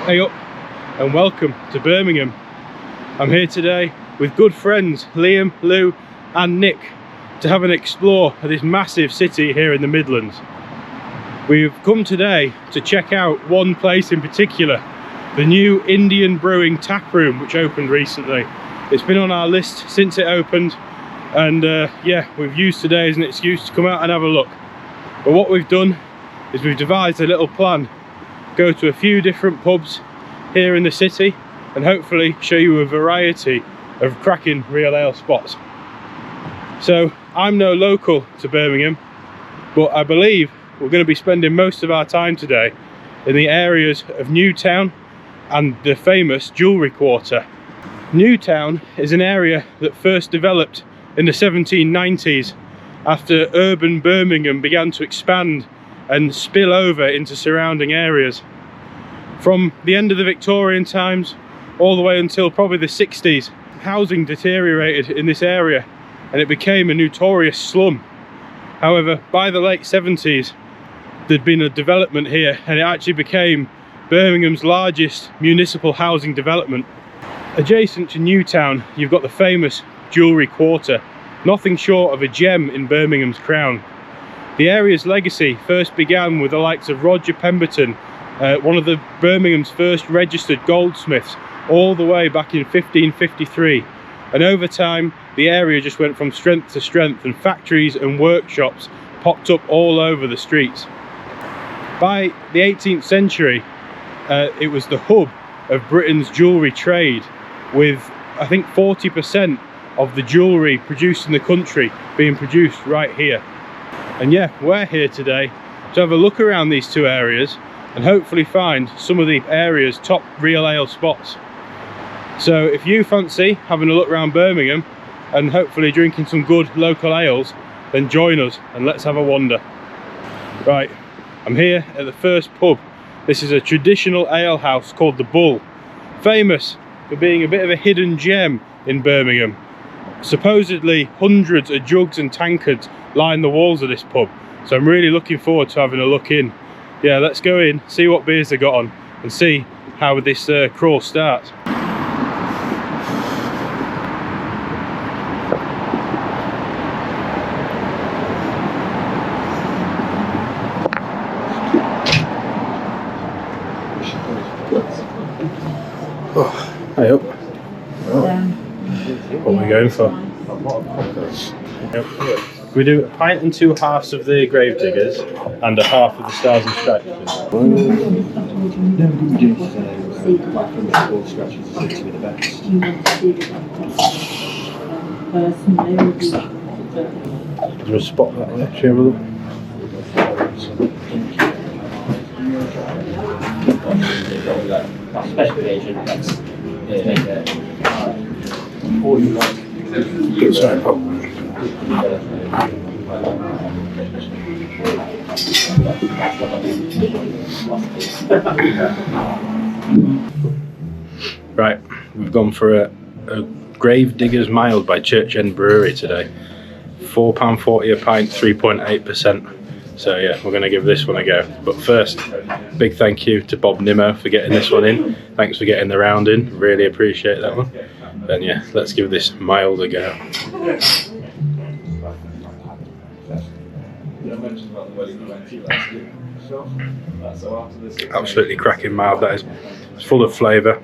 Hey up and welcome to Birmingham. I'm here today with good friends Liam, Lou and Nick to have an explore of this massive city here in the Midlands. We've come today to check out one place in particular, the new Indian Brewing Taproom which opened recently. It's been on our list since it opened and yeah, we've used today as an excuse to come out and have a look. But what we've done is we've devised a little plan. Go to a few different pubs here in the city and hopefully show you a variety of cracking real ale spots. So I'm no local to Birmingham, but I believe we're going to be spending most of our time today in the areas of Newtown and the famous Jewellery Quarter. Newtown is an area that first developed in the 1790s after urban Birmingham began to expand and spill over into surrounding areas. From the end of the Victorian times all the way until probably the 60s, housing deteriorated in this area and it became a notorious slum. However, by the late 70s there'd been a development here and it actually became Birmingham's largest municipal housing development. Adjacent to Newtown you've got the famous Jewellery Quarter, nothing short of a gem in Birmingham's crown. The area's legacy first began with the likes of Roger Pemberton, one of the Birmingham's first registered goldsmiths, all the way back in 1553. And over time, the area just went from strength to strength and factories and workshops popped up all over the streets. By the 18th century, it was the hub of Britain's jewellery trade, with I think 40% of the jewellery produced in the country being produced right here. And yeah, we're here today to have a look around these two areas and hopefully find some of the area's top real ale spots. So if you fancy having a look around Birmingham and hopefully drinking some good local ales, then join us and let's have a wander. Right, I'm here at the first pub. This is a traditional ale house called the Bull, famous for being a bit of a hidden gem in Birmingham. Supposedly hundreds of jugs and tankards line the walls of this pub, so I'm really looking forward to having a look in. Yeah, let's go in, see what beers they got on and see how this crawl starts. Oh, hey up. What are we going for? We do a pint and 2 halves of the Gravediggers and a half of the Stars and Stripes. Is there a spot that way? Should we have a look? Special occasion, that's Sorry, Pop. Right, we've gone for a Gravediggers Mild by Church End Brewery today. £4.40 a pint, 3.8%. So yeah, we're going to give this one a go. But first, big thank you to Bob Nimmo for getting this one in. Thanks for getting the round in, really appreciate that one. Then yeah, let's give this mild a go. Absolutely cracking mild that is. It's full of flavour,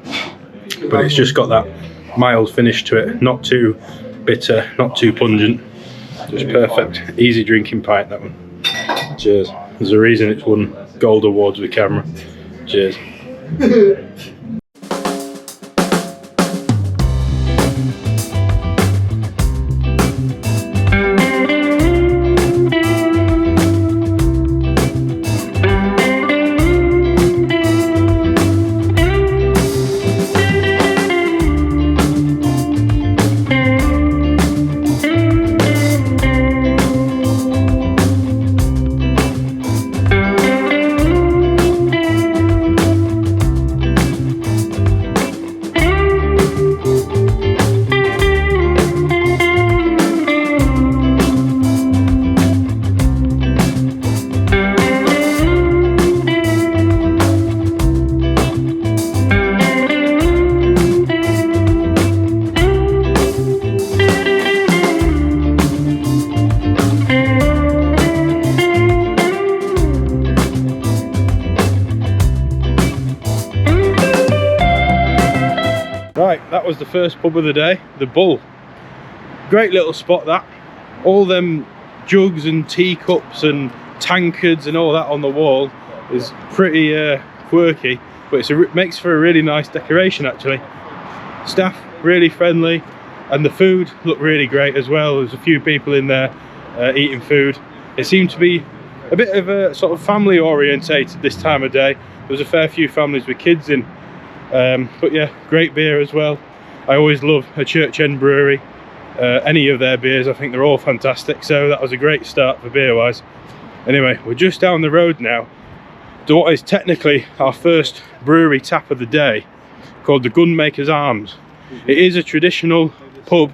but it's just got that mild finish to it. Not too bitter, not too pungent. Just perfect. Easy drinking pint, that one. Cheers. There's a reason it's won gold awards with camera. Cheers. Right, that was the first pub of the day, the Bull. Great little spot that. All them jugs and teacups and tankards and all that on the wall is pretty quirky, but it makes for a really nice decoration actually. Staff really friendly, and the food looked really great as well. There's a few people in there eating food. It seemed to be a bit of a sort of family orientated this time of day. There was a fair few families with kids in, but yeah, great beer as well. I always love a Church End brewery. Any of their beers, I think they're all fantastic, so that was a great start for beer wise. Anyway, we're just down the road now to what is technically our first brewery tap of the day, called the Gunmakers Arms. It is a traditional pub,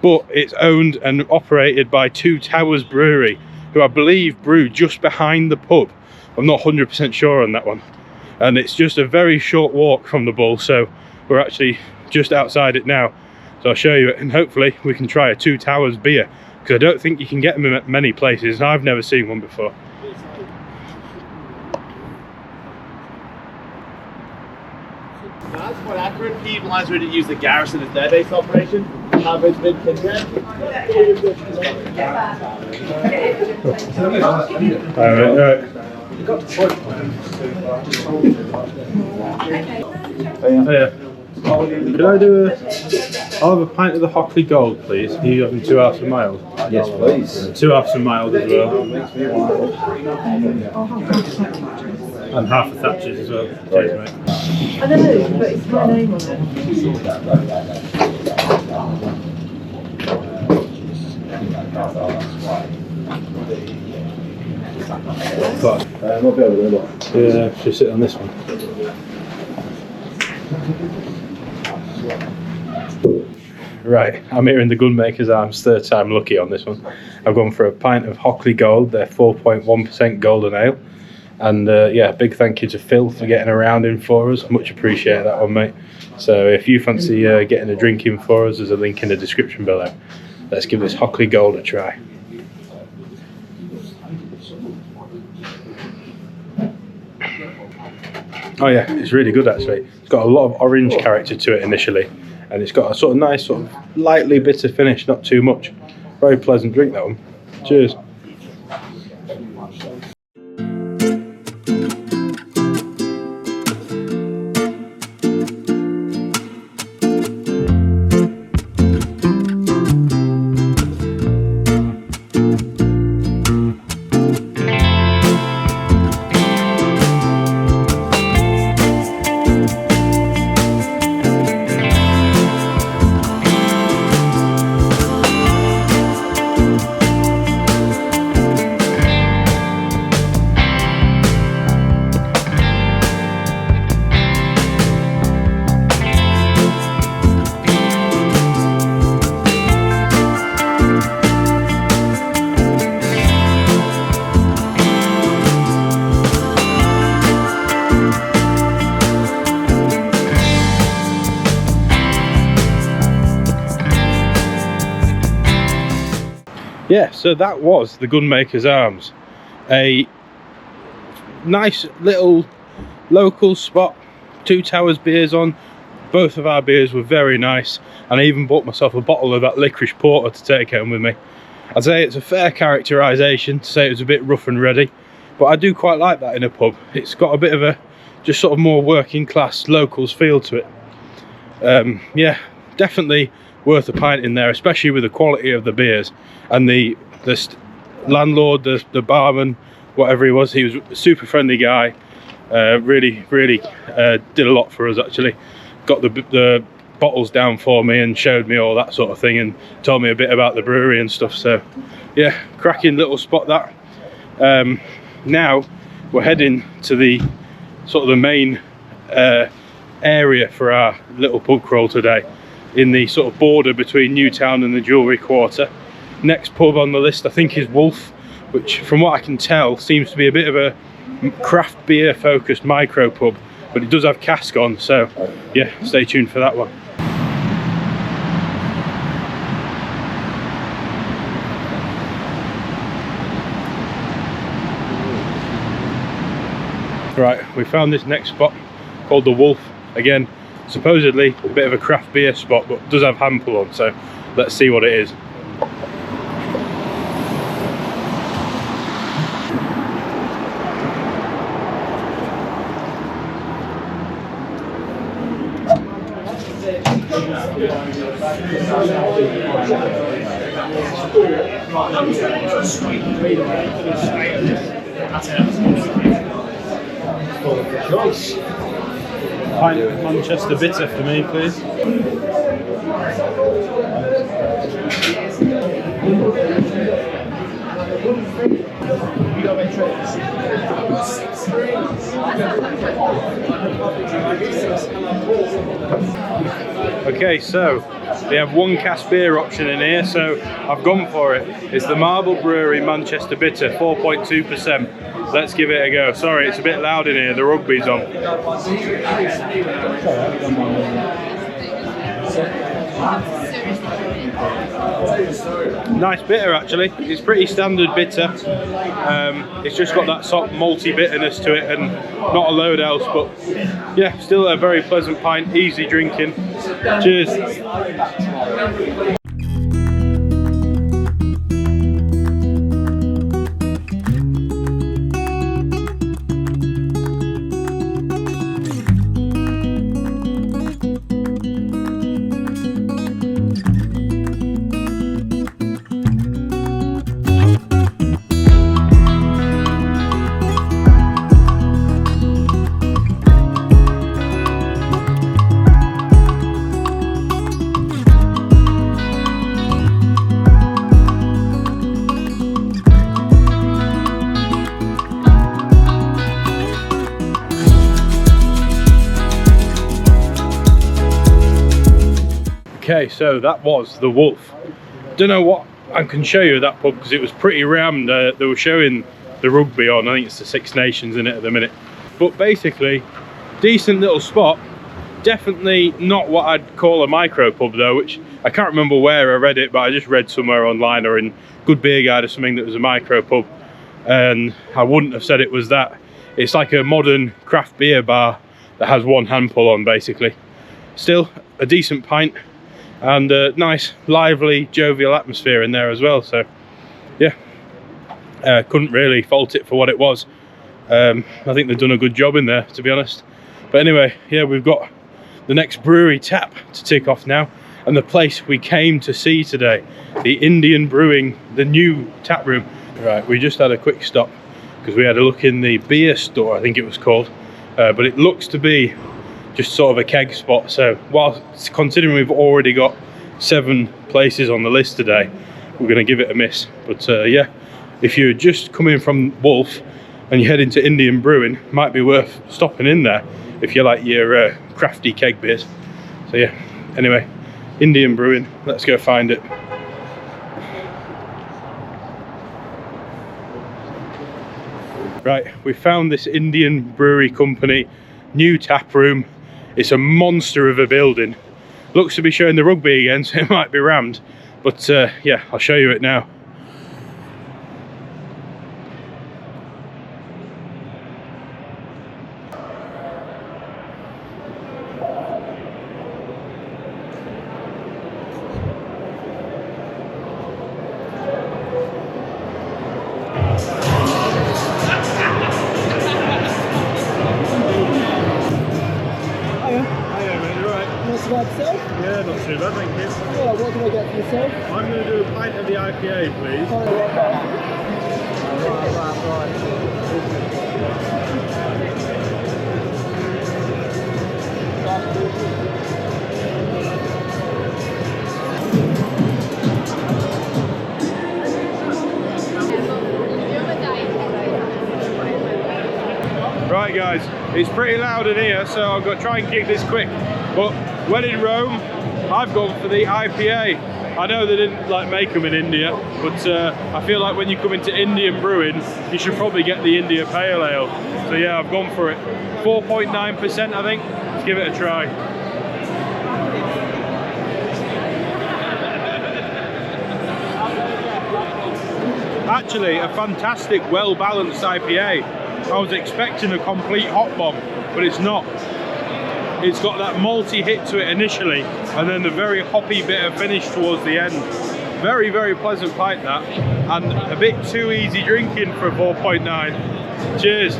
but it's owned and operated by Two Towers Brewery, who I believe brew just behind the pub. I'm not 100% sure on that one. And it's just a very short walk from the Bull, so we're actually just outside it now. So I'll show you it, and hopefully we can try a Two Towers beer, because I don't think you can get them at many places. I've never seen one before. That's quite accurate. People are ready to use the garrison as their base operation. Have it been condemned? Alright. Oh, yeah. Could I do I'll have a pint of the Hockley Gold, please. Are you having 2 halves and mild? Yes, please. 2 halves and mild as well. And half a Thatcher's as well. Cheers, mate. I don't know, but it's my name on it. Yeah, just sit on this one. Right, I'm here in the Gunmakers Arms, third time lucky on this one. I've gone for a pint of Hockley Gold, their 4.1% golden ale. And yeah, big thank you to Phil for getting a round in for us. Much appreciate that one, mate. So if you fancy getting a drink in for us, there's a link in the description below. Let's give this Hockley Gold a try. Oh yeah, it's really good actually. It's got a lot of orange character to it initially, and it's got a sort of nice, sort of lightly bitter finish, not too much. Very pleasant drink, that one. Cheers. Yeah, so that was the Gunmakers Arms. A nice little local spot, Two Towers beers on. Both of our beers were very nice, and I even bought myself a bottle of that licorice porter to take home with me. I'd say it's a fair characterisation to say it was a bit rough and ready, but I do quite like that in a pub. It's got a bit of a just sort of more working class locals feel to it. Yeah, definitely worth a pint in there, especially with the quality of the beers. And the landlord, the barman, whatever he was a super friendly guy. Really did a lot for us actually. Got the bottles down for me and showed me all that sort of thing, and told me a bit about the brewery and stuff. So yeah, cracking little spot that. Now we're heading to the sort of the main area for our little pub crawl today, in the sort of border between Newtown and the Jewellery Quarter. Next pub on the list I think is Wolf, which from what I can tell seems to be a bit of a craft beer focused micro pub, but it does have cask on, so yeah, stay tuned for that one. Right, we found this next spot called the Wolf. Again, supposedly a bit of a craft beer spot, but does have hand pull on, so let's see what it is. Pint of Manchester bitter for me, please. Okay, so they have one cask beer option in here, so I've gone for it. It's the Marble Brewery Manchester Bitter, 4.2%. Let's give it a go. Sorry, it's a bit loud in here, the rugby's on. Nice bitter actually. It's pretty standard bitter. It's just got that sort of malty bitterness to it and not a load else, but yeah, still a very pleasant pint, easy drinking. Cheers. Okay, so that was the Wolf. Don't know what I can show you at that pub because it was pretty rammed. They were showing the rugby on. I think it's the Six Nations in it at the minute. But basically, decent little spot. Definitely not what I'd call a micro pub though, which I can't remember where I read it, but I just read somewhere online or in Good Beer Guide or something that was a micro pub, and I wouldn't have said it was that. It's like a modern craft beer bar that has one hand pull on basically. Still a decent pint. And a nice, lively, jovial atmosphere in there as well. So, yeah, couldn't really fault it for what it was. I think they've done a good job in there, to be honest. But anyway, yeah, we've got the next brewery tap to tick off now. And the place we came to see today, the Indian Brewing, the new tap room. Right, we just had a quick stop because we had a look in the beer store, I think it was called. But it looks to be just sort of a keg spot, so while considering we've already got 7 places on the list today, we're going to give it a miss. But yeah, if you're just coming from Wolf and you head into Indian Brewing, might be worth stopping in there if you like your crafty keg beers. So yeah, anyway, Indian Brewing, let's go find it. Right, we found this Indian Brewery Company new tap room. It's a monster of a building. Looks to be showing the rugby again, so it might be rammed. But yeah, I'll show you it now. Yeah, not too bad, thank you. Yeah, what can I get for yourself? I'm going to do a pint of the IPA, please. Right guys, it's pretty loud in here, so I've got to try and keep this quick. But when in Rome, I've gone for the IPA. I know they didn't like make them in India, but I feel like when you come into Indian Brewing, you should probably get the India Pale Ale. So yeah, I've gone for it. 4.9% I think. Let's give it a try. Actually, a fantastic, well-balanced IPA. I was expecting a complete hot bomb, but it's not. It's got that malty hit to it initially, and then the very hoppy bit of finish towards the end. Very, very pleasant pint that, and a bit too easy drinking for a 4.9. Cheers.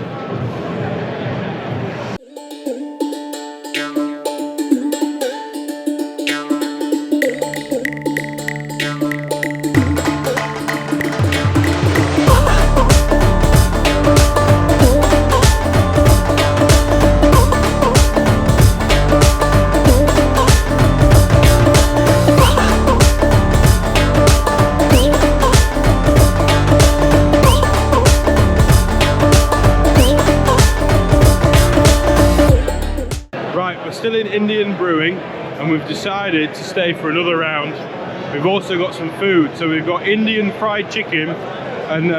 Still in Indian Brewing, and we've decided to stay for another round. We've also got some food, so we've got Indian fried chicken, and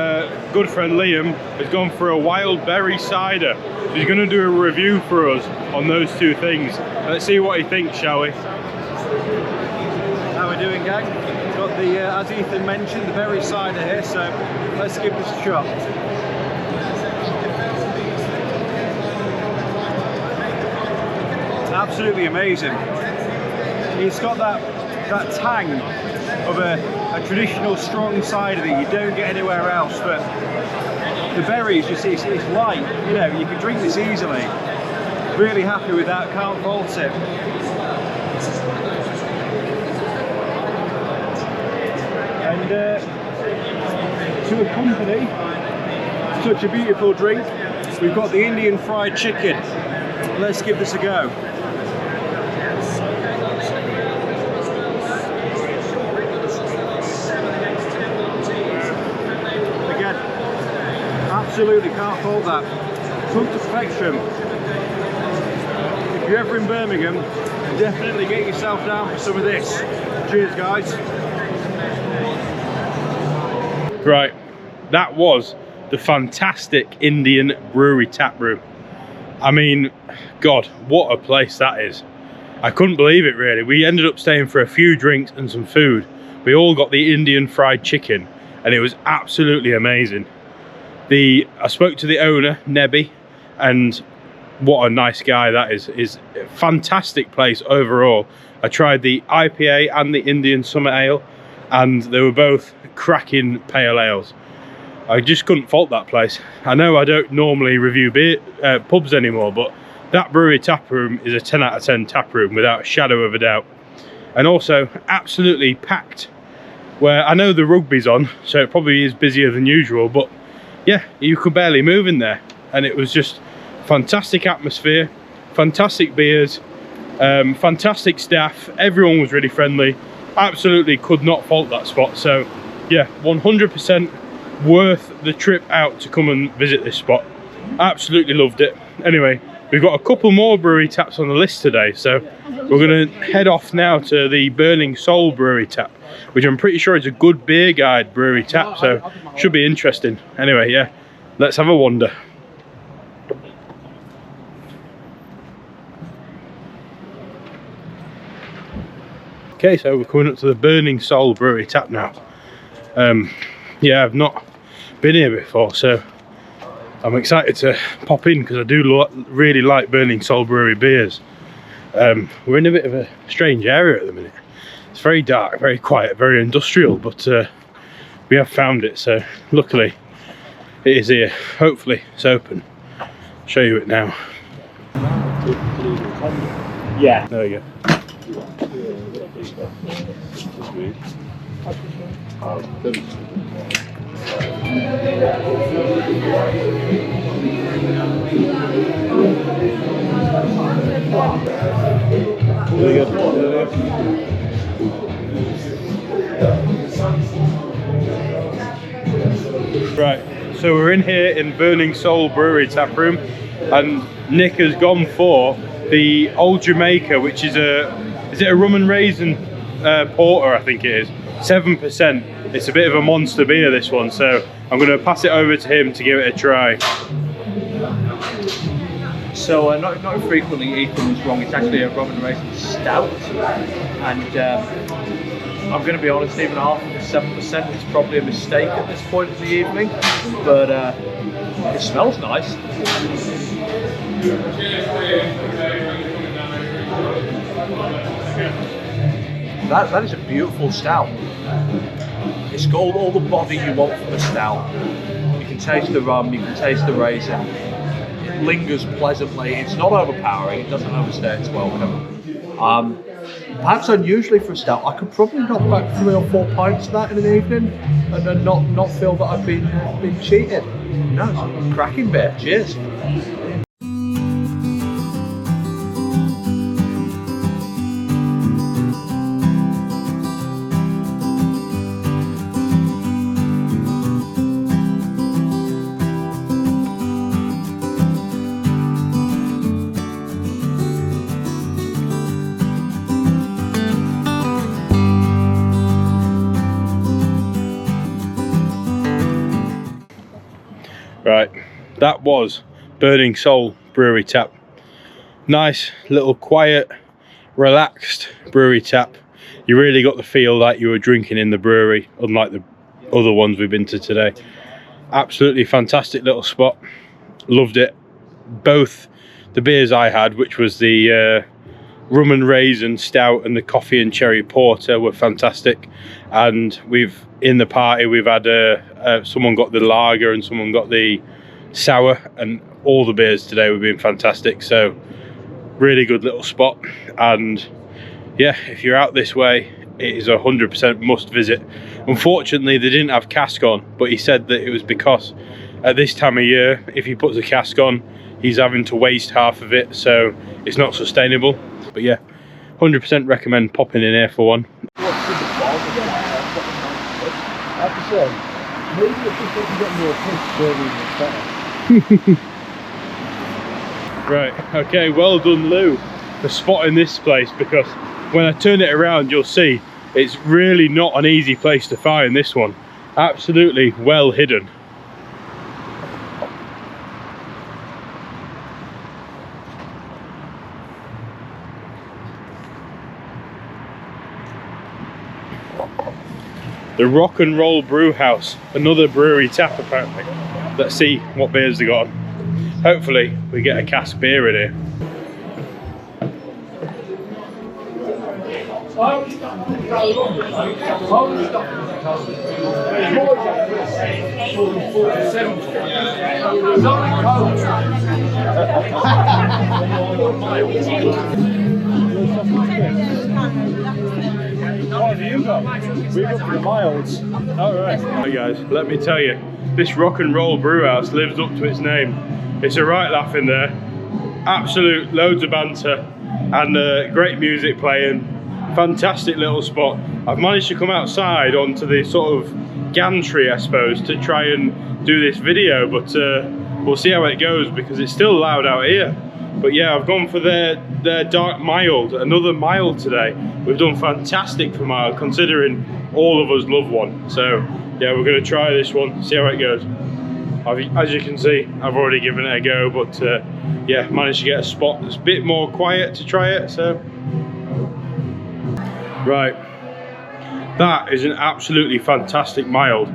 good friend Liam has gone for a wild berry cider. So he's going to do a review for us on those two things. Let's see what he thinks, shall we? How are we doing, gang? We've got the, as Ethan mentioned, the berry cider here, so let's give this a shot. Absolutely amazing. It's got that tang of a traditional strong cider that you don't get anywhere else, but the berries, just it's light, you know, you can drink this easily. Really happy with that, can't fault it. And to accompany such a beautiful drink, we've got the Indian fried chicken. Let's give this a go. Absolutely can't fault that. Cooked to perfection. If you're ever in Birmingham, definitely get yourself down for some of this. Cheers, guys. Right, that was the fantastic Indian Brewery Taproom. I mean, God, what a place that is. I couldn't believe it, really. We ended up staying for a few drinks and some food. We all got the Indian fried chicken, and it was absolutely amazing. I spoke to the owner, Nebby, and what a nice guy that is. It's a fantastic place overall. I tried the IPA and the Indian Summer Ale, and they were both cracking pale ales. I just couldn't fault that place. I know I don't normally review pubs anymore, but that brewery taproom is a 10 out of 10 taproom without a shadow of a doubt. And also absolutely packed, where I know the rugby's on, so it probably is busier than usual, but yeah, you could barely move in there, and it was just fantastic atmosphere, fantastic beers, fantastic staff. Everyone was really friendly. Absolutely could not fault that spot. So yeah, 100% worth the trip out to come and visit this spot. Absolutely loved it. Anyway, we've got a couple more brewery taps on the list today, so we're going to head off now to the Burning Soul Brewery Tap, which I'm pretty sure is a good beer guide brewery tap, so should be interesting. Anyway, yeah, let's have a wander. Okay, so we're coming up to the Burning Soul Brewery Tap now. Yeah, I've not been here before, so I'm excited to pop in because I do really like Burning Soul Brewery beers. We're in a bit of a strange area at the minute. It's very dark, very quiet, very industrial, but we have found it, so luckily it is here. Hopefully it's open. I'll show you it now. Yeah. There you go. Really good. Right, so we're in here in Burning Soul Brewery Taproom, and Nick has gone for the Old Jamaica, which is it a rum and raisin porter, I think it is. 7%. It's a bit of a monster beer, this one, so I'm going to pass it over to him to give it a try. So not infrequently Ethan was wrong. It's actually a rum and raisin stout, and I'm going to be honest, even half of the 7% is probably a mistake at this point of the evening, but it smells nice. That is a beautiful stout. It's got all the body you want from a stout. You can taste the rum, you can taste the raisin. It lingers pleasantly. It's not overpowering. It doesn't overstay its welcome. Perhaps unusually for a stout, I could probably knock back 3 or 4 pints of that in an evening, and then not feel that I've been cheated. No, it's a cracking beer. Cheers. Right, that was Burning Soul Brewery Tap. Nice little quiet, relaxed brewery tap. You really got the feel like you were drinking in the brewery, unlike the other ones we've been to today. Absolutely fantastic little spot. Loved it. Both the beers I had, which was the rum and raisin stout and the coffee and cherry porter, were fantastic. And in the party we've had someone got the lager and someone got the sour, and all the beers today have been fantastic. So really good little spot, and yeah, if you're out this way, it is 100% must visit. Unfortunately they didn't have cask on, but he said that it was because at this time of year, if he puts a cask on, he's having to waste half of it, so it's not sustainable. But yeah, 100% recommend popping in here for one. I have to say, maybe if we can get more fish, it's better. Right, okay, well done Lou for spotting this place, because when I turn it around you'll see it's really not an easy place to find this one. Absolutely well hidden. The Rock and Roll Brewhouse, another brewery tap apparently. Let's see what beers they got on. Hopefully we get a cask beer in here. What have you got? We got the milds. Alright. Hey guys, let me tell you, this Rock and Roll Brewhouse lives up to its name. It's a right laugh in there. Absolute loads of banter and great music playing. Fantastic little spot. I've managed to come outside onto the sort of gantry, I suppose, to try and do this video, but we'll see how it goes because it's still loud out here. But yeah, I've gone for their dark mild, another mild today. We've done fantastic for mild, considering all of us love one. So yeah, we're gonna try this one, see how it goes. As you can see, I've already given it a go, but yeah, managed to get a spot that's a bit more quiet to try it, so. Right, that is an absolutely fantastic mild.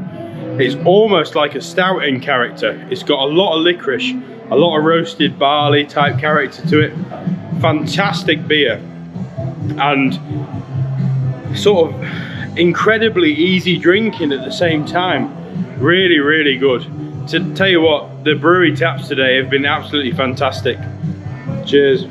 It's almost like a stout in character. It's got a lot of licorice, a lot of roasted barley type character to it. Fantastic beer, and sort of incredibly easy drinking at the same time. Really, really good. To tell you what, the brewery taps today have been absolutely fantastic. Cheers.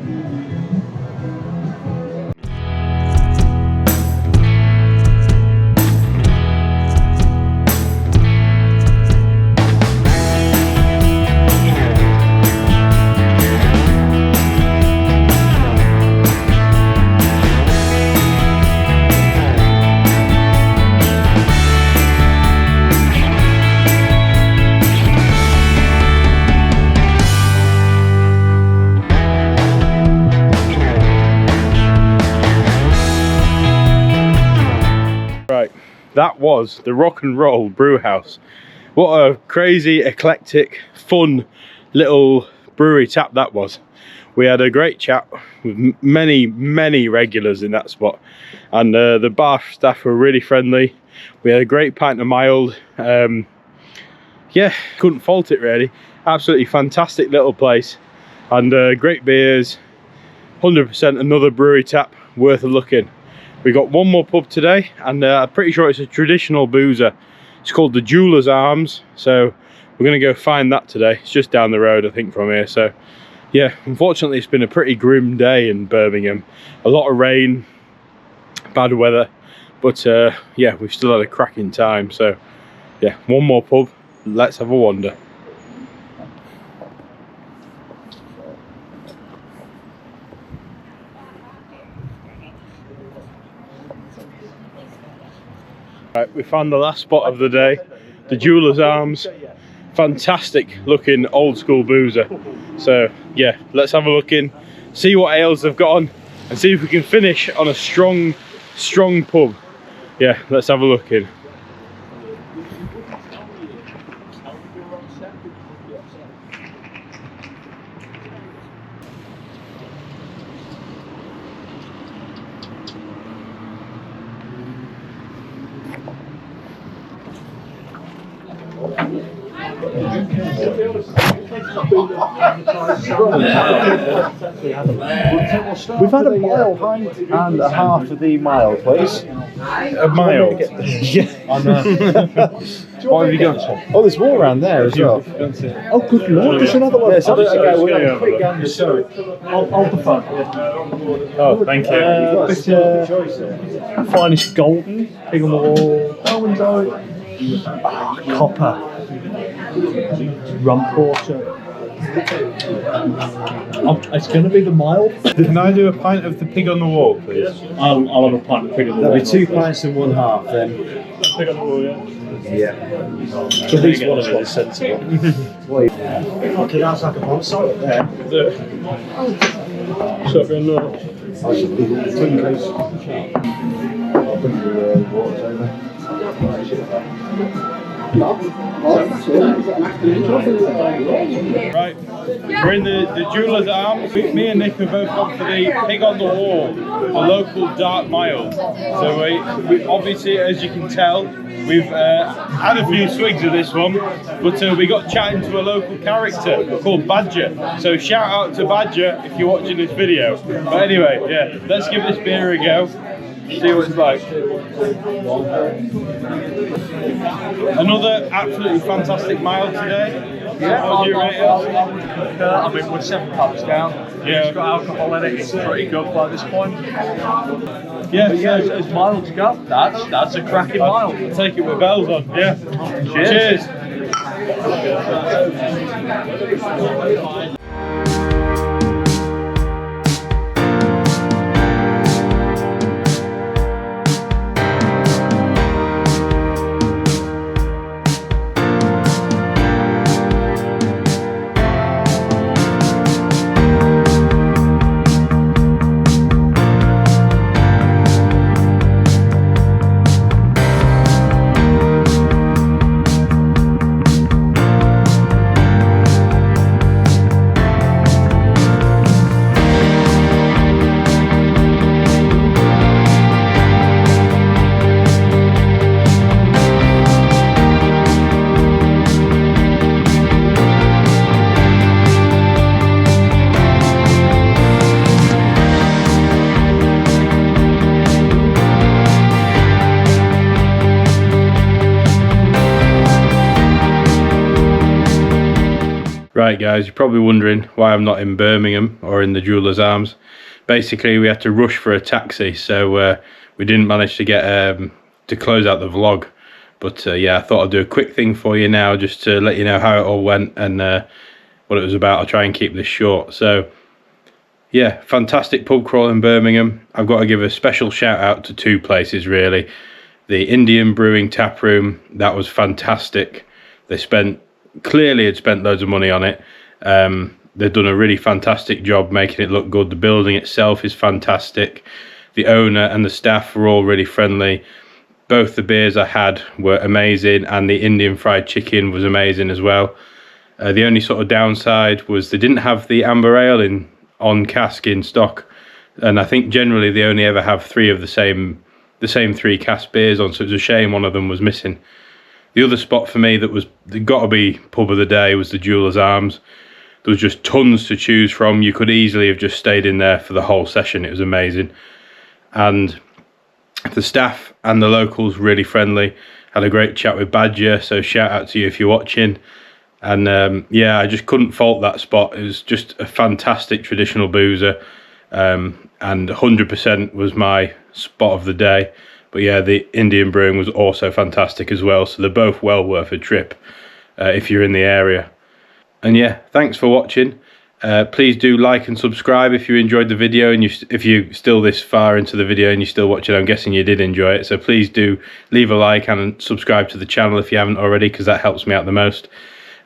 That was the Rock and Roll Brewhouse. What a crazy, eclectic, fun little brewery tap that was. We had a great chat with many regulars in that spot, and the bar staff were really friendly. We had a great pint of mild. Yeah, couldn't fault it really. Absolutely fantastic little place, and great beers. 100% another brewery tap worth a look in. We got one more pub today, and I'm pretty sure it's a traditional boozer. It's called the Jewellery Arms, so we're going to go find that today. It's just down the road, I think, from here. So yeah, unfortunately it's been a pretty grim day in Birmingham. A lot of rain, bad weather, but yeah, we've still had a cracking time. So yeah, one more pub, let's have a wander. Right, we found the last spot of the day, the Jewellery Arms. Fantastic looking old school boozer. So yeah, let's have a look in, see what ales they've got on, and see if we can finish on a strong pub. Yeah, let's have a look in. We've had a mile pint and a half of the mile, please. A mile? Yeah. What have you got? Oh, there's more around there as well. Oh, good lord, there's another one. Yes, okay, we'll have a quick gander. Sorry. Hold the phone. Oh, thank you. Finest golden, pig on the wall. Almond eye. Copper. Rum porter. It's going to be the mild. Can I do a pint of the pig on the wall, please? I'll have a pint of pig on the wall. That'll be 2 pints and 1/2 then. Pig on the wall, yeah. Yeah. So at least one of them is sensible. Okay, that's like a bonfire up there. Shotgun no. I should be in case. I'll bring the water over. Right, we're in the Jewellery Arms. Me and Nick have both gone for the pig on the wall, a local dark mild. So we obviously, as you can tell, we've had a few swigs of this one, but we got chatting to a local character called Badger. So shout out to Badger if you're watching this video. But anyway, yeah, let's give this beer a go. See what it's like. Another absolutely fantastic mild today. Yeah, How would you rate it? I mean, we're 7 pubs down. Yeah. It's got alcohol in it. It's pretty good by this point. Yeah, But yeah, as mild to go. That's a cracking mild. take it with bells on. Yeah. Cheers. Cheers. Right guys, you're probably wondering why I'm not in Birmingham or in the Jewellery Arms. Basically we had to rush for a taxi, so we didn't manage to get to close out the vlog. But yeah, I thought I'd do a quick thing for you now just to let you know how it all went and what it was about. I'll try and keep this short. So yeah, fantastic pub crawl in Birmingham. I've got to give a special shout out to 2 places really. The Indian Brewing Taproom, that was fantastic. They clearly had spent loads of money on it. They've done a really fantastic job making it look good. The building itself is fantastic. The owner and the staff were all really friendly. Both the beers I had were amazing, and the Indian fried chicken was amazing as well. The only sort of downside was they didn't have the amber ale on cask in stock, and I think generally they only ever have 3 of the same 3 cask beers on, so it's a shame one of them was missing. The other spot for me that got to be pub of the day was the Jewellery Arms. There was just tons to choose from. You could easily have just stayed in there for the whole session. It was amazing. and the staff and the locals really friendly. Had a great chat with Badger, so shout out to you if you're watching. And yeah, I just couldn't fault that spot. It was just a fantastic traditional boozer, and 100% was my spot of the day. But yeah, the Indian Brewing was also fantastic as well, so they're both well worth a trip if you're in the area. And yeah, thanks for watching. Please do like and subscribe if you enjoyed the video, and if you're still this far into the video and you're still watching, I'm guessing you did enjoy it. So please do leave a like and subscribe to the channel if you haven't already, because that helps me out the most.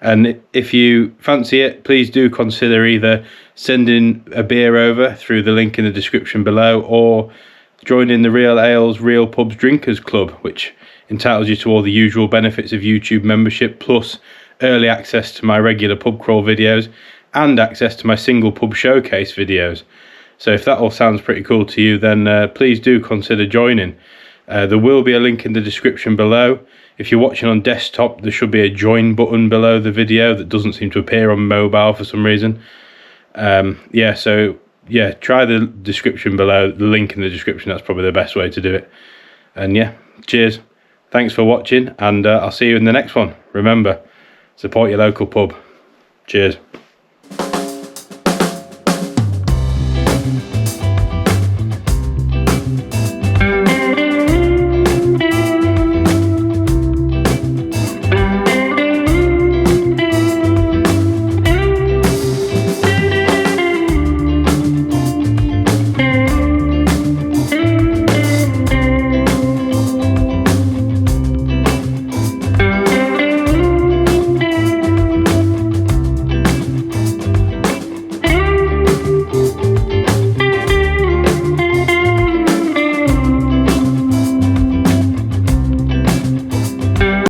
And if you fancy it, please do consider either sending a beer over through the link in the description below, or joining the Real Ales, Real Pubs Drinkers Club, which entitles you to all the usual benefits of YouTube membership, plus early access to my regular pub crawl videos and access to my single pub showcase videos. So if that all sounds pretty cool to you, then please do consider joining. There will be a link in the description below. If you're watching on desktop, there should be a join button below the video that doesn't seem to appear on mobile for some reason. Yeah, so yeah, try the description below, the link in the description. That's probably the best way to do it. And yeah, cheers, thanks for watching, and I'll see you in the next one. Remember, support your local pub. Cheers.